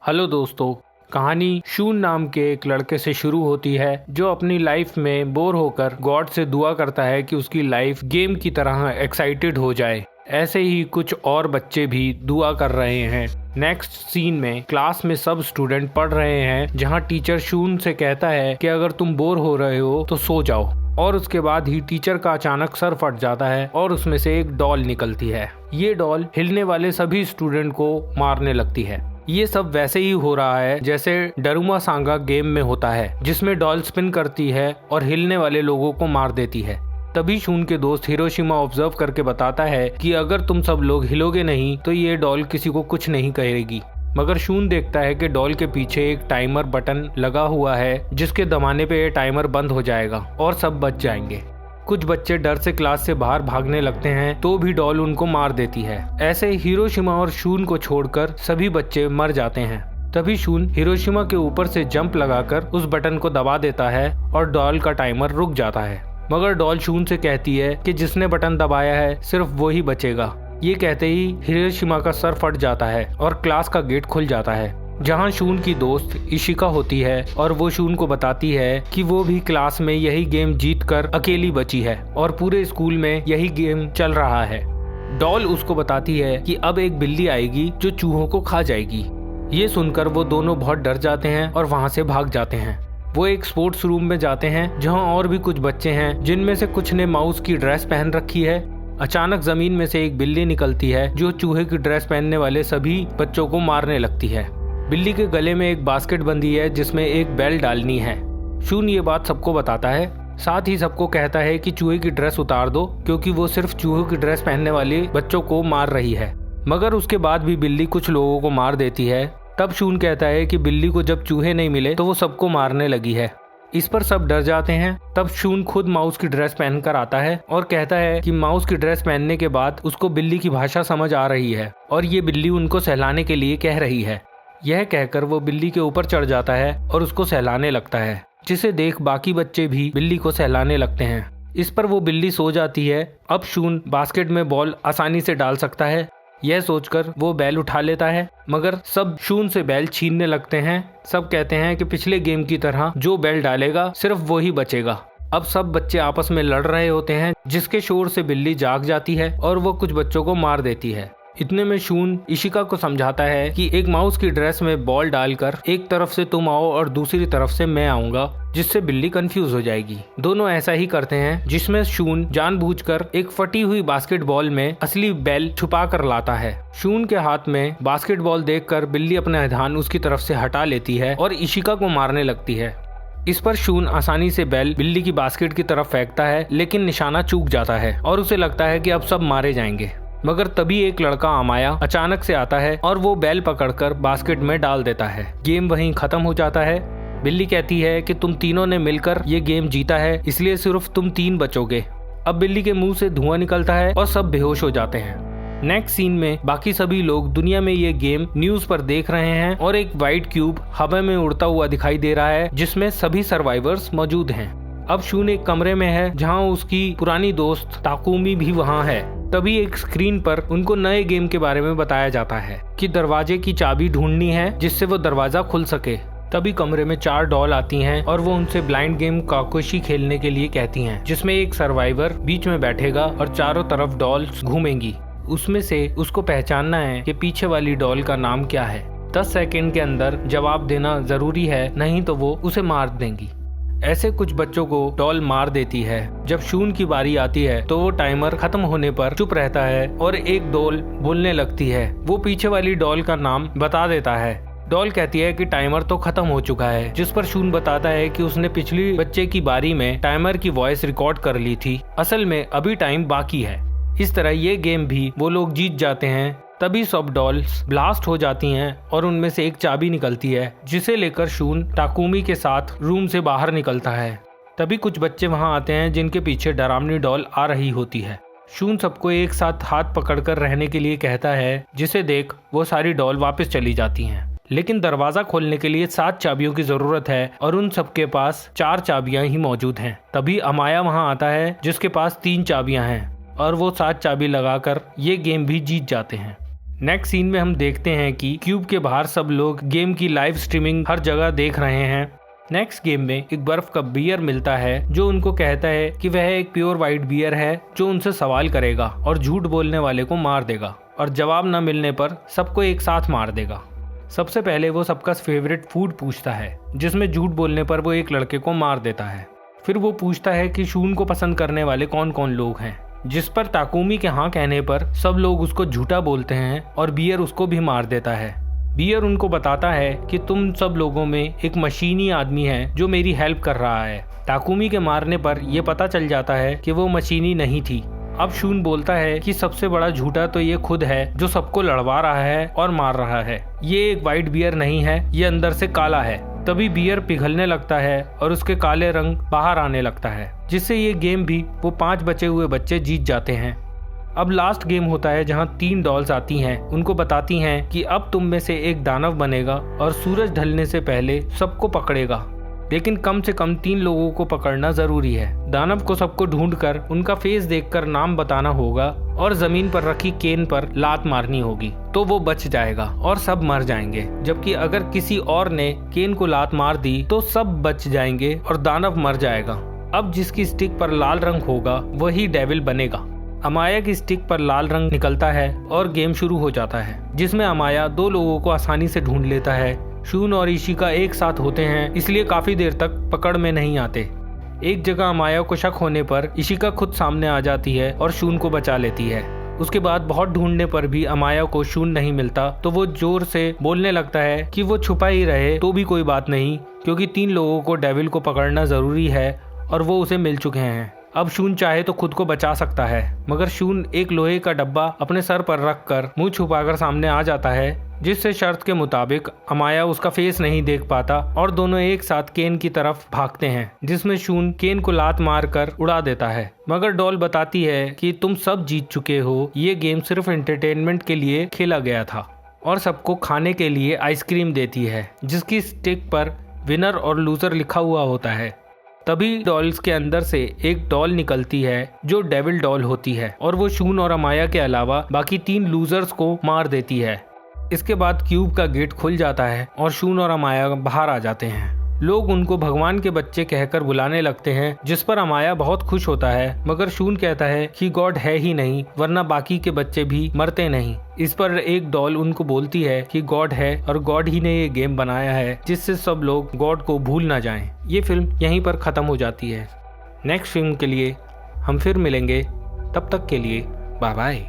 Hello दोस्तों, कहानी शून नाम के एक लड़के से शुरू होती है जो अपनी लाइफ में बोर होकर गॉड से दुआ करता है कि उसकी लाइफ गेम की तरह एक्साइटेड हो जाए। ऐसे ही कुछ और बच्चे भी दुआ कर रहे हैं। नेक्स्ट सीन में क्लास में सब स्टूडेंट पढ़ रहे हैं, जहां टीचर शून से कहता है कि अगर तुम बोर हो रहे हो तो सो जाओ। और उसके बाद ही टीचर का अचानक सर फट जाता है और उसमें से एक डॉल निकलती है। ये डॉल हिलने वाले सभी स्टूडेंट को मारने लगती है। ये सब वैसे ही हो रहा है जैसे डरुमा सांगा गेम में होता है, जिसमें डॉल स्पिन करती है और हिलने वाले लोगों को मार देती है। तभी शून के दोस्त हिरोशिमा ऑब्जर्व करके बताता है कि अगर तुम सब लोग हिलोगे नहीं तो ये डॉल किसी को कुछ नहीं कहेगी। मगर शून देखता है कि डॉल के पीछे एक टाइमर बटन लगा हुआ है, जिसके दबाने पे ये टाइमर बंद हो जाएगा और सब बच जाएंगे। कुछ बच्चे डर से क्लास से बाहर भागने लगते हैं तो भी डॉल उनको मार देती है। ऐसे हिरोशिमा और शून को छोड़कर सभी बच्चे मर जाते हैं। तभी शून हिरोशिमा के ऊपर से जंप लगाकर उस बटन को दबा देता है और डॉल का टाइमर रुक जाता है। मगर डॉल शून से कहती है कि जिसने बटन दबाया है सिर्फ वो ही बचेगा। ये कहते ही हिरोशिमा का सर फट जाता है और क्लास का गेट खुल जाता है, जहां शून की दोस्त इशिका होती है और वो शून को बताती है कि वो भी क्लास में यही गेम जीतकर अकेली बची है और पूरे स्कूल में यही गेम चल रहा है। डॉल उसको बताती है कि अब एक बिल्ली आएगी जो चूहों को खा जाएगी। ये सुनकर वो दोनों बहुत डर जाते हैं और वहां से भाग जाते हैं। वो एक स्पोर्ट्स रूम में जाते हैं जहां और भी कुछ बच्चे हैं, जिनमें से कुछ ने माउस की ड्रेस पहन रखी है। अचानक जमीन में से एक बिल्ली निकलती है जो चूहे की ड्रेस पहनने वाले सभी बच्चों को मारने लगती है। बिल्ली के गले में एक बास्केट बंधी है जिसमें एक बेल डालनी है। शून ये बात सबको बताता है, साथ ही सबको कहता है कि चूहे की ड्रेस उतार दो, क्योंकि वो सिर्फ चूहे की ड्रेस पहनने वाले बच्चों को मार रही है। मगर उसके बाद भी बिल्ली कुछ लोगों को मार देती है। तब शून कहता है कि बिल्ली को जब चूहे नहीं मिले तो वो सबको मारने लगी है। इस पर सब डर जाते हैं। तब शून खुद माउस की ड्रेस पहनकर आता है और कहता है कि माउस की ड्रेस पहनने के बाद उसको बिल्ली की भाषा समझ आ रही है और ये बिल्ली उनको सहलाने के लिए कह रही है। यह कहकर वो बिल्ली के ऊपर चढ़ जाता है और उसको सहलाने लगता है, जिसे देख बाकी बच्चे भी बिल्ली को सहलाने लगते हैं। इस पर वो बिल्ली सो जाती है। अब शून बास्केट में बॉल आसानी से डाल सकता है। यह सोचकर वो बैल उठा लेता है, मगर सब शून से बैल छीनने लगते हैं। सब कहते हैं कि पिछले गेम की तरह जो बैल डालेगा सिर्फ वो ही बचेगा। अब सब बच्चे आपस में लड़ रहे होते हैं, जिसके शोर से बिल्ली जाग जाती है और वो कुछ बच्चों को मार देती है। इतने में शून इशिका को समझाता है कि एक माउस की ड्रेस में बॉल डालकर एक तरफ से तुम आओ और दूसरी तरफ से मैं आऊंगा, जिससे बिल्ली कंफ्यूज हो जाएगी। दोनों ऐसा ही करते हैं, जिसमें शून जानबूझकर एक फटी हुई बास्केटबॉल में असली बैल छुपा कर लाता है। शून के हाथ में बास्केटबॉल देखकर बिल्ली अपना ध्यान उसकी तरफ से हटा लेती है और इशिका को मारने लगती है। इस पर शून आसानी से बैल बिल्ली की बास्केट की तरफ फेंकता है, लेकिन निशाना चूक जाता है और उसे लगता है कि अब सब मारे जाएंगे। मगर तभी एक लड़का अमाया अचानक से आता है और वो बैल पकड़कर बास्केट में डाल देता है। गेम वहीं खत्म हो जाता है। बिल्ली कहती है कि तुम तीनों ने मिलकर ये गेम जीता है, इसलिए सिर्फ तुम 3 बचोगे। अब बिल्ली के मुंह से धुआं निकलता है और सब बेहोश हो जाते हैं। नेक्स्ट सीन में बाकी सभी लोग दुनिया में ये गेम न्यूज पर देख रहे हैं और एक व्हाइट क्यूब हवा में उड़ता हुआ दिखाई दे रहा है, जिसमें सभी सर्वाइवर्स मौजूद हैं। अब शून एक कमरे में है जहां उसकी पुरानी दोस्त ताकुमी भी वहां है। तभी एक स्क्रीन पर उनको नए गेम के बारे में बताया जाता है कि दरवाजे की चाबी ढूंढनी है जिससे वो दरवाजा खुल सके। तभी कमरे में 4 डॉल आती हैं और वो उनसे ब्लाइंड गेम काकोशी खेलने के लिए कहती हैं, जिसमें एक सर्वाइवर बीच में बैठेगा और चारों तरफ डॉल्स घूमेंगी। उसमें से उसको पहचानना है कि पीछे वाली डॉल का नाम क्या है। 10 सेकंड के अंदर जवाब देना जरूरी है, नहीं तो वो उसे मार देंगी। ऐसे कुछ बच्चों को डॉल मार देती है। जब शून की बारी आती है तो वो टाइमर खत्म होने पर चुप रहता है और एक डॉल बोलने लगती है। वो पीछे वाली डॉल का नाम बता देता है। डॉल कहती है कि टाइमर तो खत्म हो चुका है, जिस पर शून बताता है कि उसने पिछली बच्चे की बारी में टाइमर की वॉइस रिकॉर्ड कर ली थी। असल में अभी टाइम बाकी है। इस तरह ये गेम भी वो लोग जीत जाते हैं। तभी सब डॉल्स ब्लास्ट हो जाती हैं और उनमें से एक चाबी निकलती है, जिसे लेकर शून ताकुमी के साथ रूम से बाहर निकलता है। तभी कुछ बच्चे वहां आते हैं जिनके पीछे डरावनी डॉल आ रही होती है। शून सबको एक साथ हाथ पकड़कर रहने के लिए कहता है, जिसे देख वो सारी डॉल वापस चली जाती हैं। लेकिन दरवाजा खोलने के लिए 7 चाबियों की जरूरत है और उन सबके पास 4 चाबियां ही मौजूद हैं। तभी अमाया वहां आता है जिसके पास 3 चाबियां हैं और वो 7 चाबी लगाकर ये गेम भी जीत जाते हैं। नेक्स्ट सीन में हम देखते हैं कि क्यूब के बाहर सब लोग गेम की लाइव स्ट्रीमिंग हर जगह देख रहे हैं। नेक्स्ट गेम में एक बर्फ का बियर मिलता है जो उनको कहता है कि वह एक प्योर वाइट बियर है जो उनसे सवाल करेगा और झूठ बोलने वाले को मार देगा और जवाब न मिलने पर सबको एक साथ मार देगा। सबसे पहले वो सबका फेवरेट फूड पूछता है जिसमें झूठ बोलने पर वो एक लड़के को मार देता है। फिर वो पूछता है कि शून को पसंद करने वाले कौन कौन लोग हैं, जिस पर ताकुमी के हाँ कहने पर सब लोग उसको झूठा बोलते हैं और बियर उसको भी मार देता है। बियर उनको बताता है कि तुम सब लोगों में एक मशीनी आदमी है जो मेरी हेल्प कर रहा है। ताकुमी के मारने पर यह पता चल जाता है कि वो मशीनी नहीं थी। अब शून बोलता है कि सबसे बड़ा झूठा तो ये खुद है जो सबको लड़वा रहा है और मार रहा है। ये एक वाइट बियर नहीं है, ये अंदर से काला है। तभी बियर पिघलने लगता है और उसके काले रंग बाहर आने लगता है, जिससे ये गेम भी वो 5 बचे हुए बच्चे जीत जाते हैं। अब लास्ट गेम होता है जहां 3 डॉल्स आती हैं, उनको बताती हैं कि अब तुम में से एक दानव बनेगा और सूरज ढलने से पहले सबको पकड़ेगा, लेकिन कम से कम 3 लोगों को पकड़ना जरूरी है। दानव को सबको ढूंढकर उनका फेस देखकर नाम बताना होगा और जमीन पर रखी केन पर लात मारनी होगी तो वो बच जाएगा और सब मर जाएंगे, जबकि अगर किसी और ने केन को लात मार दी तो सब बच जाएंगे और दानव मर जाएगा। अब जिसकी स्टिक पर लाल रंग होगा वही डेविल बनेगा। अमाया की स्टिक पर लाल रंग निकलता है और गेम शुरू हो जाता है, जिसमें अमाया 2 लोगों को आसानी से ढूंढ लेता है। शून और इशिका एक साथ होते हैं, इसलिए काफी देर तक पकड़ में नहीं आते। एक जगह अमाया को शक होने पर इशिका खुद सामने आ जाती है और शून को बचा लेती है। उसके बाद बहुत ढूंढने पर भी अमाया को शून नहीं मिलता तो वो जोर से बोलने लगता है कि वो छुपा ही रहे तो भी कोई बात नहीं, क्योंकि 3 लोगों को डेविल को पकड़ना जरूरी है और वो उसे मिल चुके हैं। अब शून चाहे तो खुद को बचा सकता है, मगर शून एक लोहे का डब्बा अपने सर पर रखकर मुंह छुपाकर सामने आ जाता है, जिससे शर्त के मुताबिक अमाया उसका फेस नहीं देख पाता और दोनों एक साथ केन की तरफ भागते हैं, जिसमें शून केन को लात मार कर उड़ा देता है। मगर डॉल बताती है कि तुम सब जीत चुके हो, ये गेम सिर्फ एंटरटेनमेंट के लिए खेला गया था, और सबको खाने के लिए आइसक्रीम देती है जिसकी स्टिक पर विनर और लूजर लिखा हुआ होता है। तभी डॉल्स के अंदर से एक डॉल निकलती है जो डेविल डॉल होती है और वो शून और अमाया के अलावा बाकी 3 लूजर्स को मार देती है। इसके बाद क्यूब का गेट खुल जाता है और शून और अमाया बाहर आ जाते हैं। लोग उनको भगवान के बच्चे कहकर बुलाने लगते हैं, जिस पर अमाया बहुत खुश होता है, मगर शून कहता है कि गॉड है ही नहीं, वरना बाकी के बच्चे भी मरते नहीं। इस पर एक डॉल उनको बोलती है कि गॉड है और गॉड ही ने ये गेम बनाया है जिससे सब लोग गॉड को भूल ना जाएं। ये फिल्म यहीं पर खत्म हो जाती है। नेक्स्ट फिल्म के लिए हम फिर मिलेंगे, तब तक के लिए बाय बाय।